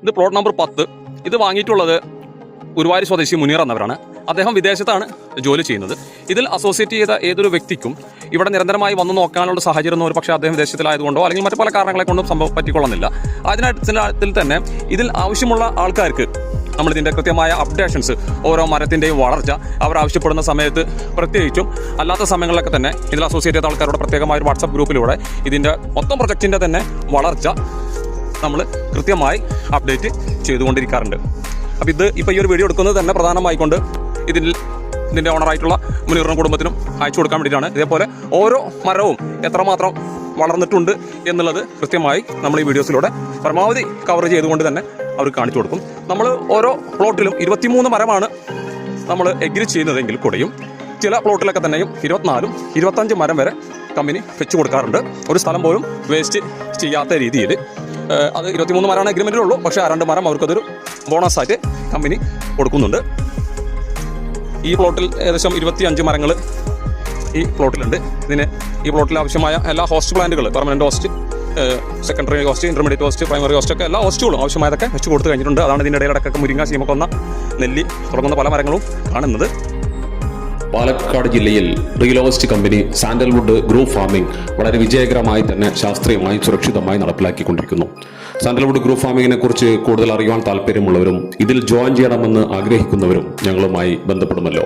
ഇത് plot number 10. ഇത് വാങ്ങിയിട്ടുള്ളത് ഗുരുവായൂർ സ്വദേശി മുനീർ എന്നവരാണ്. അദ്ദേഹം വിദേശത്താണ് ജോലി ചെയ്യുന്നത്. ഇതിൽ അസോസിയേറ്റ് ചെയ്ത ഏതൊരു വ്യക്തിക്കും ഇവിടെ നിരന്തരമായി വന്നു നോക്കാനുള്ള സാഹചര്യം ഒരു പക്ഷേ അദ്ദേഹം വിദേശത്തിലായതുകൊണ്ടോ അല്ലെങ്കിൽ മറ്റു പല കാരണങ്ങളെ കൊണ്ടും പറ്റിക്കൊള്ളുന്നില്ല. അതിനത്തിൽ തന്നെ ഇതിൽ ആവശ്യമുള്ള ആൾക്കാർക്ക് നമ്മളിതിൻ്റെ കൃത്യമായ അപ്ഡേഷൻസ്, ഓരോ മരത്തിൻ്റെയും വളർച്ച അവർ ആവശ്യപ്പെടുന്ന സമയത്ത്, പ്രത്യേകിച്ചും അല്ലാത്ത സമയങ്ങളിലൊക്കെ തന്നെ ഇതിൽ അസോസിയേറ്റ് ചെയ്ത ആൾക്കാരുടെ പ്രത്യേകമായ ഒരു വാട്സപ്പ് ഗ്രൂപ്പിലൂടെ ഇതിൻ്റെ മൊത്തം പ്രൊജക്റ്റിൻ്റെ തന്നെ വളർച്ച നമ്മൾ കൃത്യമായി അപ്ഡേറ്റ് ചെയ്തുകൊണ്ടിരിക്കാറുണ്ട്. അപ്പോൾ ഇപ്പോൾ ഈ ഒരു വീഡിയോ എടുക്കുന്നത് തന്നെ പ്രധാനമായിക്കൊണ്ട് ഇതിൻ്റെ ഓണറായിട്ടുള്ള മുനീറിനും കുടുംബത്തിനും അയച്ചു കൊടുക്കാൻ വേണ്ടിയിട്ടാണ്. ഇതേപോലെ ഓരോ മരവും എത്രമാത്രം വളർന്നിട്ടുണ്ട് എന്നുള്ളത് കൃത്യമായി നമ്മൾ ഈ വീഡിയോസിലൂടെ പരമാവധി കവർ ചെയ്തുകൊണ്ട് തന്നെ അവർ കാണിച്ചു കൊടുക്കും. നമ്മൾ ഓരോ പ്ലോട്ടിലും 23 മരമാണ് നമ്മൾ എഗ്രി ചെയ്യുന്നതെങ്കിൽ കൂടെയും ചില പ്ലോട്ടിലൊക്കെ തന്നെയും 24, 25 മരം വരെ കമ്പനി വെച്ച് കൊടുക്കാറുണ്ട്. ഒരു സ്ഥലം പോലും വേസ്റ്റ് ചെയ്യാത്ത രീതിയിൽ. അത് 23 മരമാണ് എഗ്രിമെൻറ്റിലുള്ളൂ. പക്ഷേ 2 മരം അവർക്കതൊരു ബോണസായിട്ട് കമ്പനി കൊടുക്കുന്നുണ്ട്. ഈ പ്ലോട്ടിൽ ഏകദേശം 25 മരങ്ങൾ ഈ പ്ലോട്ടിലുണ്ട്. ഈ പ്ലോട്ടിൽ ആവശ്യമായ എല്ലാ ഹോസ്റ്റ് പ്ലാന്റുകൾ, permanent host, secondary host, intermediate host, primary host ഒക്കെ എല്ലാ ഹോസ്റ്റുകളും ആവശ്യമായതൊക്കെ വെച്ച് കൊടുത്തു കഴിഞ്ഞിട്ടുണ്ട്. അതാണ് ഇതിൻ്റെ ഇടയിലടക്കം മുരിങ്ങ, ശീമക്കൊന്ന, നെല്ലി തുടങ്ങുന്ന പല മരങ്ങളും കാണുന്നത്. പാലക്കാട് ജില്ലയിൽ real estate company sandalwood group farming വളരെ വിജയകരമായി തന്നെ ശാസ്ത്രീയമായി സുരക്ഷിതമായി നടപ്പിലാക്കിക്കൊണ്ടിരിക്കുന്നു. സാൻഡൽവുഡ് ഗ്രൂപ്പ് ഫാമിങ്ങിനെ കുറിച്ച് കൂടുതൽ അറിയുവാൻ താല്പര്യമുള്ളവരും ഇതിൽ ജോയിൻ ചെയ്യണമെന്ന് ആഗ്രഹിക്കുന്നവരും ഞങ്ങളുമായി ബന്ധപ്പെടുമല്ലോ.